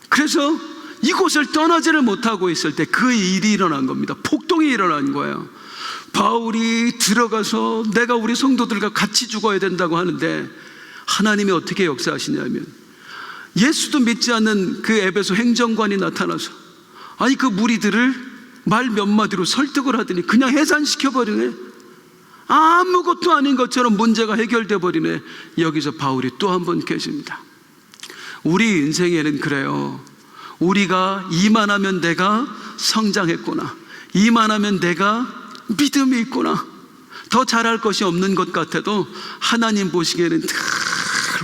그래서 이곳을 떠나지를 못하고 있을 때 그 일이 일어난 겁니다. 폭동이 일어난 거예요. 바울이 들어가서 내가 우리 성도들과 같이 죽어야 된다고 하는데 하나님이 어떻게 역사하시냐면 예수도 믿지 않는 그 에베소 행정관이 나타나서 아니 그 무리들을 말 몇 마디로 설득을 하더니 그냥 해산시켜버리네. 아무것도 아닌 것처럼 문제가 해결돼 버리네. 여기서 바울이 또 한 번 깨집니다. 우리 인생에는 그래요. 우리가 이만하면 내가 성장했구나, 이만하면 내가 믿음이 있구나, 더 잘할 것이 없는 것 같아도 하나님 보시기에는 늘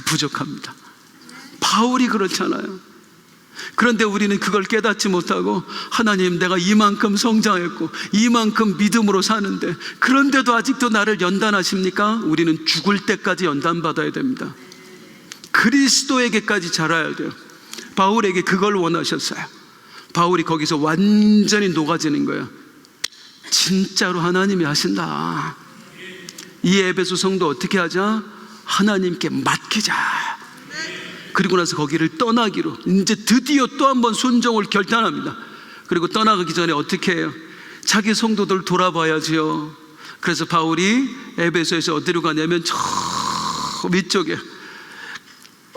부족합니다. 바울이 그렇잖아요. 그런데 우리는 그걸 깨닫지 못하고 하나님 내가 이만큼 성장했고 이만큼 믿음으로 사는데 그런데도 아직도 나를 연단하십니까? 우리는 죽을 때까지 연단받아야 됩니다. 그리스도에게까지 자라야 돼요. 바울에게 그걸 원하셨어요. 바울이 거기서 완전히 녹아지는 거예요. 진짜로 하나님이 하신다. 이 에베소 성도 어떻게 하자? 하나님께 맡기자. 그리고 나서 거기를 떠나기로 이제 드디어 또 한 번 순종을 결단합니다. 그리고 떠나가기 전에 어떻게 해요? 자기 성도들 돌아봐야지요. 그래서 바울이 에베소에서 어디로 가냐면 저 위쪽에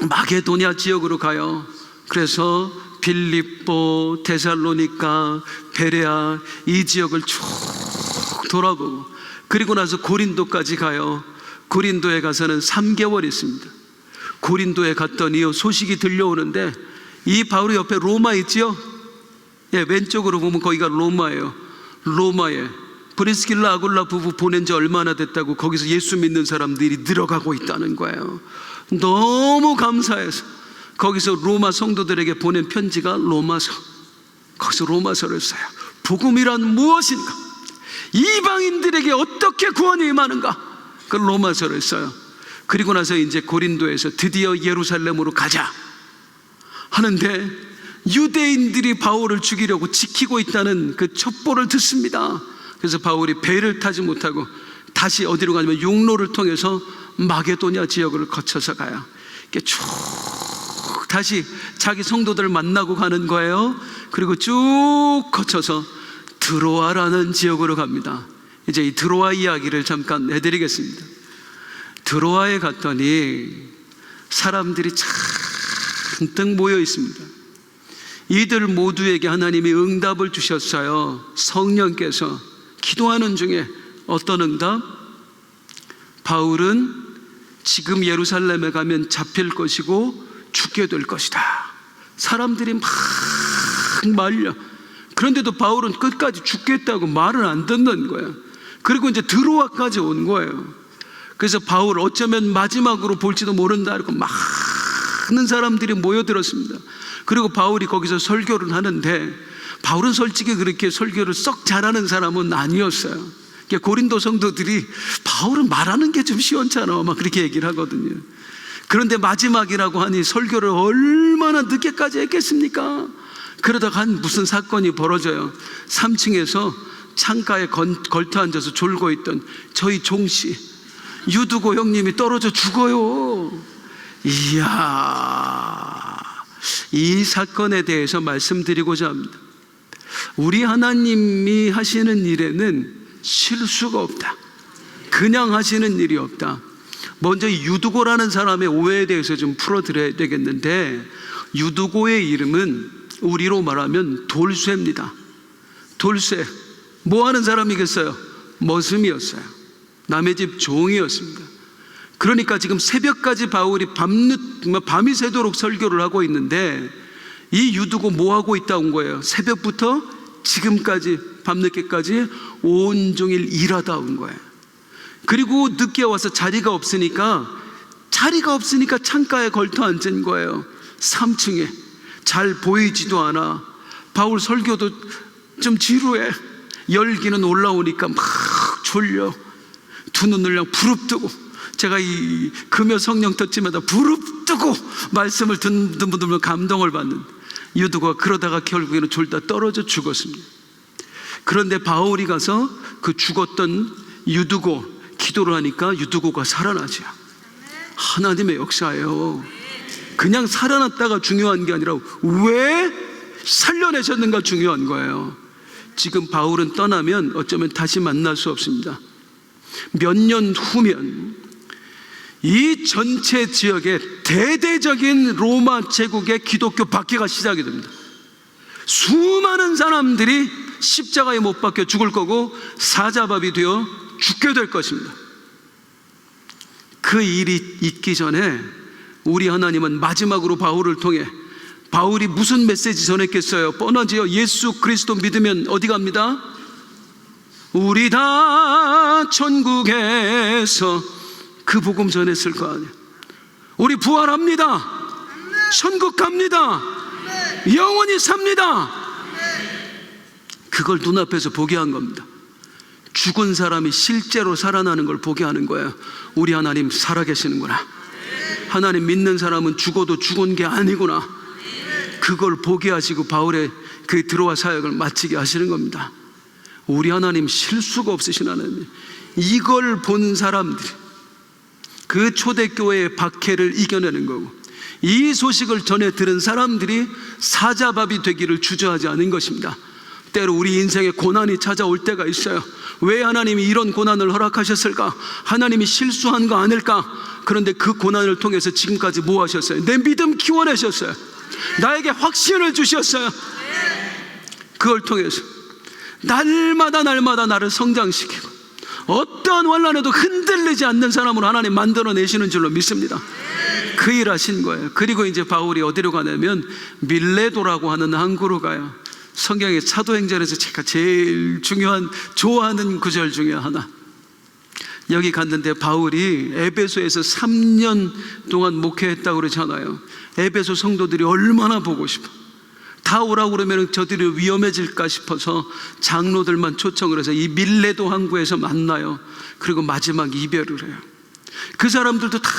마게도냐 지역으로 가요. 그래서 빌립보, 데살로니가, 베레아 이 지역을 쭉 돌아보고 그리고 나서 고린도까지 가요. 고린도에 가서는 3개월 있습니다. 고린도에 갔더니 소식이 들려오는데 이 바로 옆에 로마 있지요? 예, 왼쪽으로 보면 거기가 로마예요. 로마에 브리스길라 아굴라 부부 보낸 지 얼마나 됐다고 거기서 예수 믿는 사람들이 늘어가고 있다는 거예요. 너무 감사해서 거기서 로마 성도들에게 보낸 편지가 로마서. 거기서 로마서를 써요. 복음이란 무엇인가? 이방인들에게 어떻게 구원이 임하는가? 그 로마서를 써요. 그리고 나서 이제 고린도에서 드디어 예루살렘으로 가자 하는데 유대인들이 바울을 죽이려고 지키고 있다는 그 첩보를 듣습니다. 그래서 바울이 배를 타지 못하고 다시 어디로 가냐면 육로를 통해서 마게도냐 지역을 거쳐서 가요. 이렇게 쭉 다시 자기 성도들을 만나고 가는 거예요. 그리고 쭉 거쳐서 드로아라는 지역으로 갑니다. 이제 이 드로아 이야기를 잠깐 해드리겠습니다. 드로아에 갔더니 사람들이 잔뜩 모여 있습니다. 이들 모두에게 하나님이 응답을 주셨어요. 성령께서 기도하는 중에 어떤 응답? 바울은 지금 예루살렘에 가면 잡힐 것이고 죽게 될 것이다. 사람들이 막 말려. 그런데도 바울은 끝까지 죽겠다고 말을 안 듣는 거예요. 그리고 이제 드로아까지 온 거예요. 그래서 바울 어쩌면 마지막으로 볼지도 모른다 그러고 많은 사람들이 모여들었습니다. 그리고 바울이 거기서 설교를 하는데 바울은 솔직히 그렇게 설교를 썩 잘하는 사람은 아니었어요. 고린도 성도들이 바울은 말하는 게 좀 시원찮아 막 그렇게 얘기를 하거든요. 그런데 마지막이라고 하니 설교를 얼마나 늦게까지 했겠습니까? 그러다가 무슨 사건이 벌어져요. 3층에서 창가에 걸터 앉아서 졸고 있던 저희 종씨 유두고 형님이 떨어져 죽어요. 이야, 이 사건에 대해서 말씀드리고자 합니다. 우리 하나님이 하시는 일에는 실수가 없다. 그냥 하시는 일이 없다. 먼저 이 유두고라는 사람의 오해에 대해서 좀 풀어드려야 되겠는데, 유두고의 이름은 우리로 말하면 돌쇠입니다. 돌쇠. 뭐 하는 사람이겠어요? 머슴이었어요. 남의 집 종이었습니다. 그러니까 지금 새벽까지 바울이 밤이 새도록 설교를 하고 있는데 이 유두고 뭐 하고 있다 온 거예요? 새벽부터 지금까지 밤늦게까지 온종일 일하다 온 거예요. 그리고 늦게 와서 자리가 없으니까 창가에 걸터 앉은 거예요. 3층에 잘 보이지도 않아. 바울 설교도 좀 지루해. 열기는 올라오니까 막 졸려. 두 눈을 그냥 부릅뜨고, 제가 이 금요 성령 터치마다 부릅뜨고 말씀을 듣는 분들 감동을 받는 유두고가 그러다가 결국에는 졸다 떨어져 죽었습니다. 그런데 바울이 가서 그 죽었던 유두고 기도를 하니까 유두고가 살아나죠. 하나님의 역사예요. 그냥 살아났다가 중요한 게 아니라 왜 살려내셨는가 중요한 거예요. 지금 바울은 떠나면 어쩌면 다시 만날 수 없습니다. 몇 년 후면 이 전체 지역에 대대적인 로마 제국의 기독교 박해가 시작이 됩니다. 수많은 사람들이 십자가에 못 박혀 죽을 거고 사자밥이 되어 죽게 될 것입니다. 그 일이 있기 전에 우리 하나님은 마지막으로 바울을 통해, 바울이 무슨 메시지 전했겠어요? 뻔하지요. 예수 그리스도 믿으면 어디 갑니다? 우리 다 천국에서 그 복음 전했을 거 아니에요. 우리 부활합니다. 천국 갑니다. 영원히 삽니다. 그걸 눈앞에서 보게 한 겁니다. 죽은 사람이 실제로 살아나는 걸 보게 하는 거예요. 우리 하나님 살아계시는구나. 하나님 믿는 사람은 죽어도 죽은 게 아니구나. 그걸 보게 하시고 바울의 그 드로아 사역을 마치게 하시는 겁니다. 우리 하나님 실수가 없으신 하나님. 이걸 본 사람들이 그 초대교회의 박해를 이겨내는 거고, 이 소식을 전해 들은 사람들이 사자밥이 되기를 주저하지 않은 것입니다. 때로 우리 인생에 고난이 찾아올 때가 있어요. 왜 하나님이 이런 고난을 허락하셨을까? 하나님이 실수한 거 아닐까? 그런데 그 고난을 통해서 지금까지 뭐 하셨어요? 내 믿음 키워내셨어요. 나에게 확신을 주셨어요. 그걸 통해서 날마다 나를 성장시키고 어떠한 환난에도 흔들리지 않는 사람으로 하나님 만들어내시는 줄로 믿습니다. 그 일 하신 거예요. 그리고 이제 바울이 어디로 가냐면 밀레도라고 하는 항구로 가요. 성경의 사도행전에서 제가 제일 좋아하는 구절 중에 하나. 여기 갔는데 바울이 에베소에서 3년 동안 목회했다고 그러잖아요. 에베소 성도들이 얼마나 보고 싶어. 다 오라고 그러면 저들이 위험해질까 싶어서 장로들만 초청을 해서 이 밀레도 항구에서 만나요. 그리고 마지막 이별을 해요. 그 사람들도 다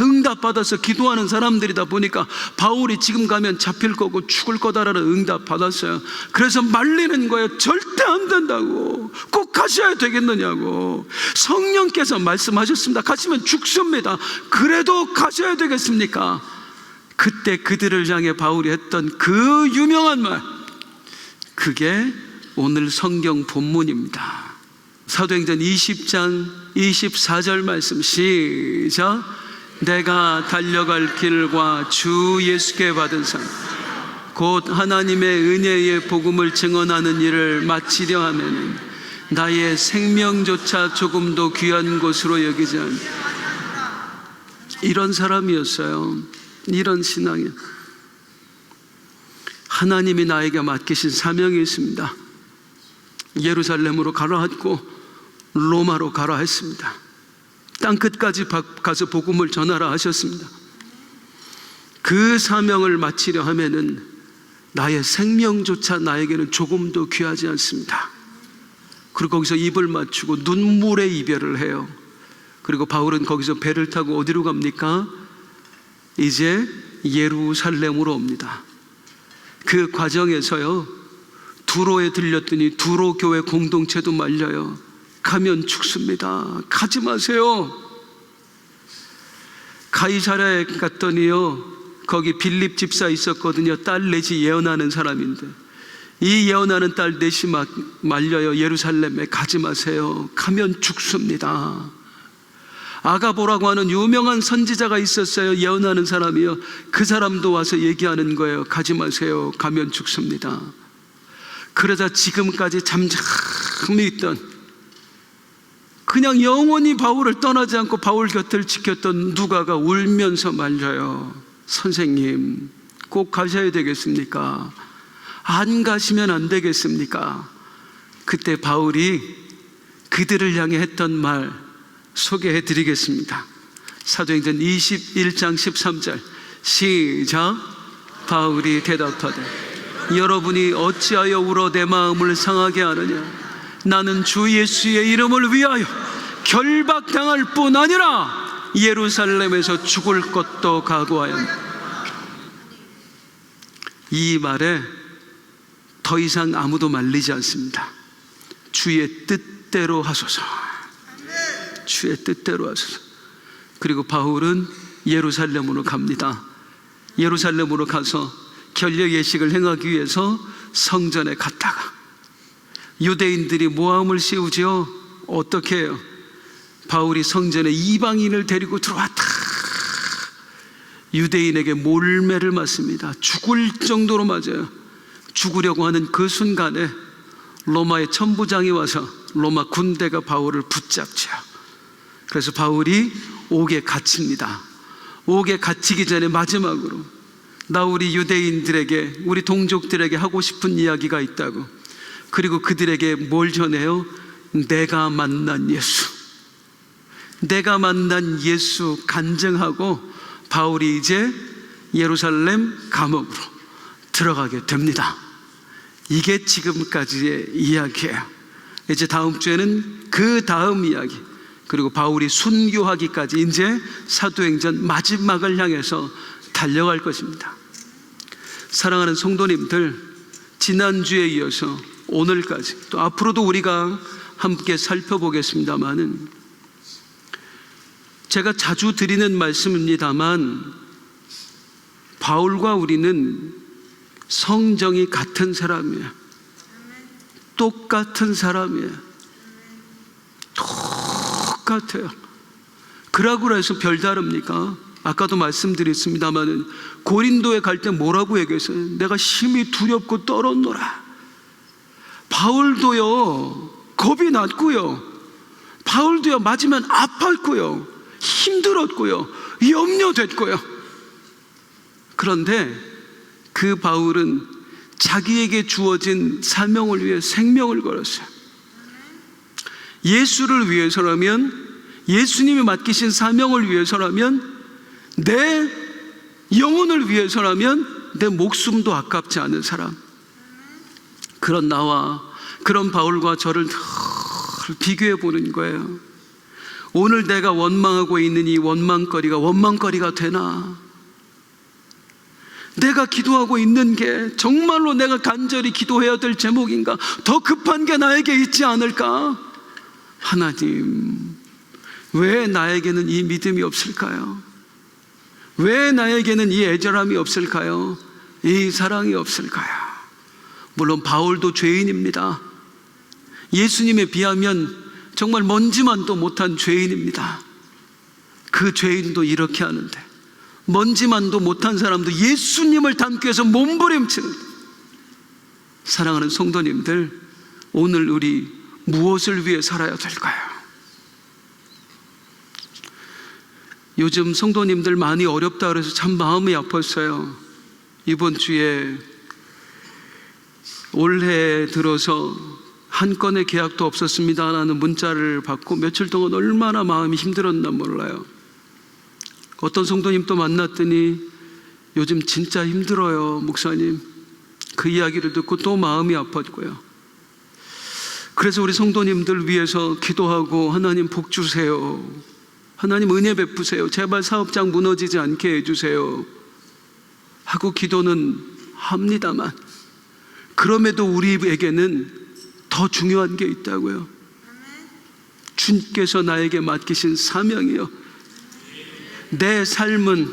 응답받아서 기도하는 사람들이다 보니까 바울이 지금 가면 잡힐 거고 죽을 거다라는 응답 받았어요. 그래서 말리는 거예요. 절대 안 된다고. 꼭 가셔야 되겠느냐고. 성령께서 말씀하셨습니다. 가시면 죽습니다. 그래도 가셔야 되겠습니까? 그때 그들을 향해 바울이 했던 그 유명한 말, 그게 오늘 성경 본문입니다. 사도행전 20장 24절 말씀 시작. 내가 달려갈 길과 주 예수께 받은 상 곧 하나님의 은혜의 복음을 증언하는 일을 마치려 하면 나의 생명조차 조금도 귀한 것으로 여기지 않. 이런 사람이었어요. 이런 신앙이에요. 하나님이 나에게 맡기신 사명이 있습니다. 예루살렘으로 가라 했고 로마로 가라 했습니다. 땅끝까지 가서 복음을 전하라 하셨습니다. 그 사명을 마치려 하면은 나의 생명조차 나에게는 조금도 귀하지 않습니다. 그리고 거기서 입을 맞추고 눈물의 이별을 해요. 그리고 바울은 거기서 배를 타고 어디로 갑니까? 이제 예루살렘으로 옵니다. 그 과정에서요, 두로에 들렸더니 두로 교회 공동체도 말려요. 가면 죽습니다. 가지 마세요. 가이사랴에 갔더니요, 거기 빌립 집사 있었거든요. 딸 넷이 예언하는 사람인데 이 예언하는 딸 넷이 막 말려요. 예루살렘에 가지 마세요. 가면 죽습니다. 아가보라고 하는 유명한 선지자가 있었어요. 예언하는 사람이요. 그 사람도 와서 얘기하는 거예요. 가지 마세요. 가면 죽습니다. 그러자 지금까지 잠잠히 있던, 그냥 영원히 바울을 떠나지 않고 바울 곁을 지켰던 누가가 울면서 말려요. 선생님, 꼭 가셔야 되겠습니까? 안 가시면 안 되겠습니까? 그때 바울이 그들을 향해 했던 말 소개해 드리겠습니다. 사도행전 21장 13절 시작. 바울이 대답하되 여러분이 어찌하여 울어 내 마음을 상하게 하느냐. 나는 주 예수의 이름을 위하여 결박당할 뿐 아니라 예루살렘에서 죽을 것도 각오하였다. 이 말에 더 이상 아무도 말리지 않습니다. 주의 뜻대로 하소서. 주의 뜻대로 하소서. 그리고 바울은 예루살렘으로 갑니다. 예루살렘으로 가서 결례 예식을 행하기 위해서 성전에 갔다가 유대인들이 모함을 씌우지요. 어떻게 해요? 바울이 성전에 이방인을 데리고 들어왔다. 유대인에게 몰매를 맞습니다. 죽을 정도로 맞아요. 죽으려고 하는 그 순간에 로마의 천부장이 와서 로마 군대가 바울을 붙잡죠. 그래서 바울이 옥에 갇힙니다. 옥에 갇히기 전에 마지막으로 나 우리 유대인들에게, 우리 동족들에게 하고 싶은 이야기가 있다고. 그리고 그들에게 뭘 전해요? 내가 만난 예수, 내가 만난 예수 간증하고 바울이 이제 예루살렘 감옥으로 들어가게 됩니다. 이게 지금까지의 이야기예요. 이제 다음 주에는 그 다음 이야기, 그리고 바울이 순교하기까지 이제 사도행전 마지막을 향해서 달려갈 것입니다. 사랑하는 성도님들, 지난주에 이어서 오늘까지 또 앞으로도 우리가 함께 살펴보겠습니다만은, 제가 자주 드리는 말씀입니다만 바울과 우리는 성정이 같은 사람이에요. 똑같은 사람이에요. 똑같아요. 그러고 해서 별다릅니까? 아까도 말씀드렸습니다만 고린도에 갈 때 뭐라고 얘기했어요? 내가 심히 두렵고 떨었노라. 바울도요, 겁이 났고요, 바울도요, 맞으면 아팠고요, 힘들었고요, 염려됐고요. 그런데 그 바울은 자기에게 주어진 사명을 위해 생명을 걸었어요. 예수를 위해서라면, 예수님이 맡기신 사명을 위해서라면, 내 영혼을 위해서라면 내 목숨도 아깝지 않은 사람, 그런 나와 그런 바울과 저를 늘 비교해 보는 거예요. 오늘 내가 원망하고 있는 이 원망거리가 되나? 내가 기도하고 있는 게 정말로 내가 간절히 기도해야 될 제목인가? 더 급한 게 나에게 있지 않을까? 하나님, 왜 나에게는 이 믿음이 없을까요? 왜 나에게는 이 애절함이 없을까요? 이 사랑이 없을까요? 물론 바울도 죄인입니다. 예수님에 비하면 정말 먼지만도 못한 죄인입니다. 그 죄인도 이렇게 하는데, 먼지만도 못한 사람도 예수님을 닮기 위해서 몸부림치는. 사랑하는 성도님들, 오늘 우리 무엇을 위해 살아야 될까요? 요즘 성도님들 많이 어렵다 그래서 참 마음이 아팠어요. 이번 주에 올해 들어서 한 건의 계약도 없었습니다 라는 문자를 받고 며칠 동안 얼마나 마음이 힘들었나 몰라요. 어떤 성도님 또 만났더니 요즘 진짜 힘들어요 목사님. 그 이야기를 듣고 또 마음이 아팠고요. 그래서 우리 성도님들 위해서 기도하고, 하나님 복 주세요, 하나님 은혜 베푸세요, 제발 사업장 무너지지 않게 해주세요 하고 기도는 합니다만, 그럼에도 우리에게는 더 중요한 게 있다고요. 주님께서 나에게 맡기신 사명이요. 내 삶은,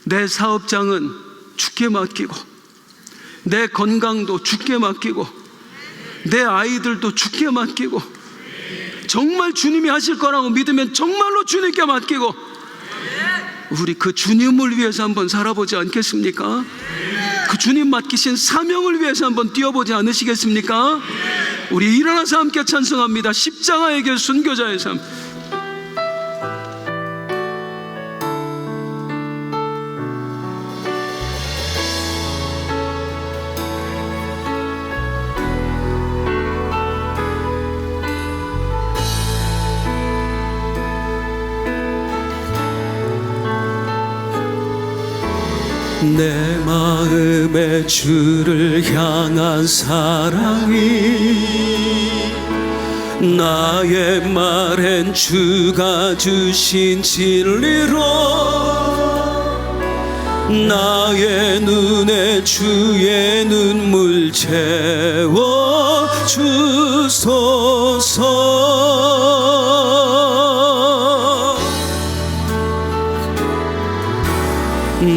내 사업장은 주께 맡기고, 내 건강도 주께 맡기고, 내 아이들도 주께 맡기고, 정말 주님이 하실 거라고 믿으면 정말로 주님께 맡기고, 우리 그 주님을 위해서 한번 살아보지 않겠습니까? 그 주님 맡기신 사명을 위해서 한번 뛰어보지 않으시겠습니까? 우리 일어나서 함께 찬송합니다. 십자가의 길, 순교자의 삶. 내 마음에 주를 향한 사랑이, 나의 말엔 주가 주신 진리로, 나의 눈에 주의 눈물 채워 주소서.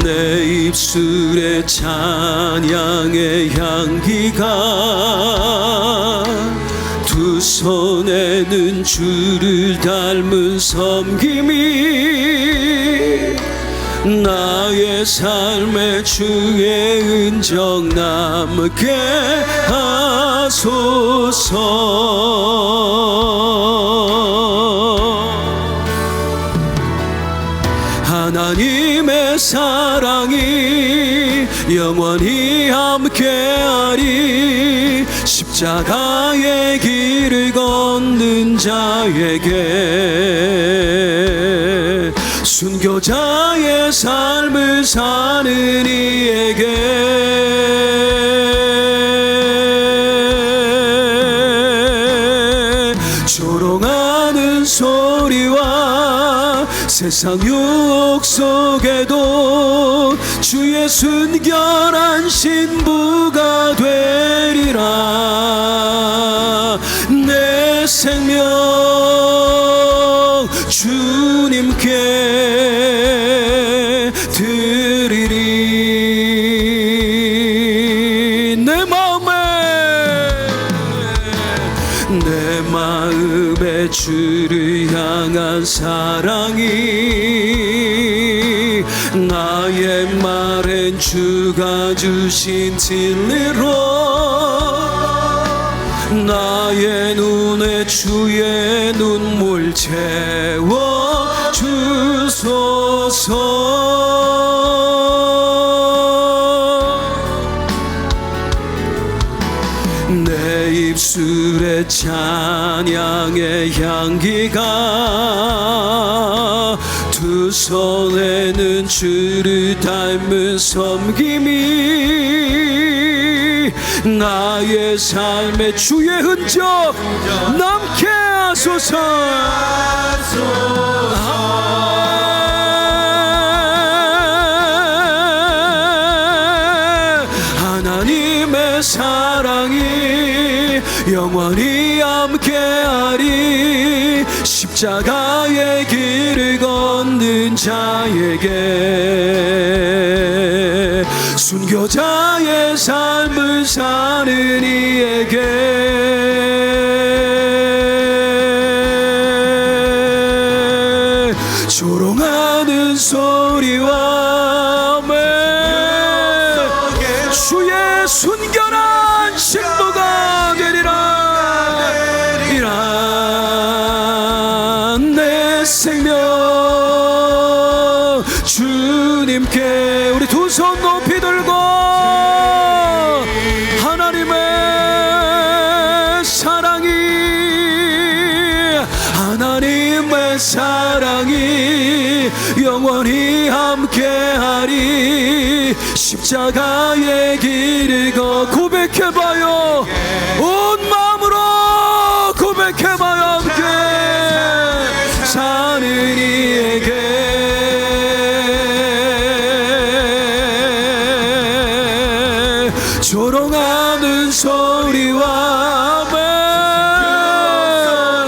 내 입술에 찬양의 향기가, 두 손에는 주를 닮은 섬김이, 나의 삶에 주의 은정 남게 하소서. 하나님의 사랑이 영원히 함께하리. 십자가의 길을 걷는 자에게, 순교자의 삶을 사는 이에게, 조롱하는 소리와 세상 유혹 속에도 주의 순결한 신부가 되리라. 내 생명 주님께 드리리. 내 마음에 주를 향한 사랑이, 나의 말엔 주가 주신 진리로, 나의 눈에 주의 눈물 채워 주소서. 찬양의 향기가 두 손에는 주를 닮은 섬김이 나의 삶의 주의 흔적 남게 하소서. 하나님의 사랑이 영원히 함께하리. 십자가의 길을 걷는 자에게 순교자의 삶을 사는 이에게 조롱하는 소리와 주의 순결한 신부가 되리라. 이란 내 생명 주님께 우리 두 손 높이 들고 하나님의 사랑이 영원히 함께하리. 십자가의 길을 고백해봐요. 온 마음으로 고백해봐요. 함께 사는 이에게 조롱하는 소리와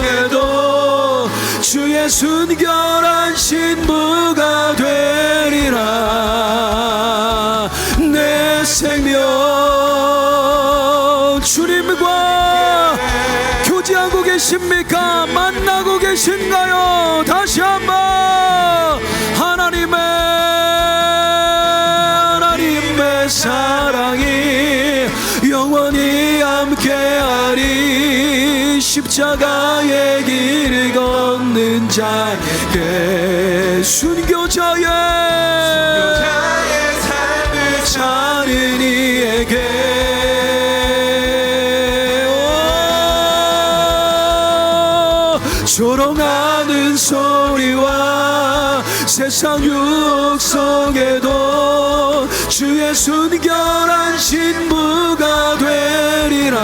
매도 주의 순결한 신부가 되리라. 내 생명 주님과 교제하고 계십니까? 만나고 계신가요? 다시 한번 하나님의 사랑이 영원히 함께하리. 십자가의 길을 걷는 자에게 순교자의 삶을 사는 이에게 조롱하는 소리와 세상 유혹 속에도 주의 순결한 신부가 되리라.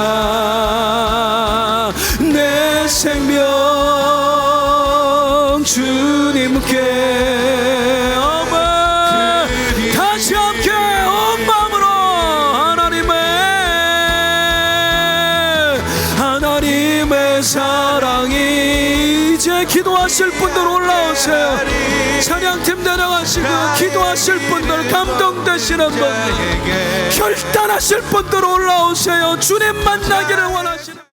내 생명 주님께 다시 함께 온 마음으로 하나님의 사랑이 이제 기도하실 분들 올라오세요. 찬양팀 내려가시고 기도하실 분들, 감동되시는 분들, 결단하실 분들 올라오세요. 주님 만나기를 원하시는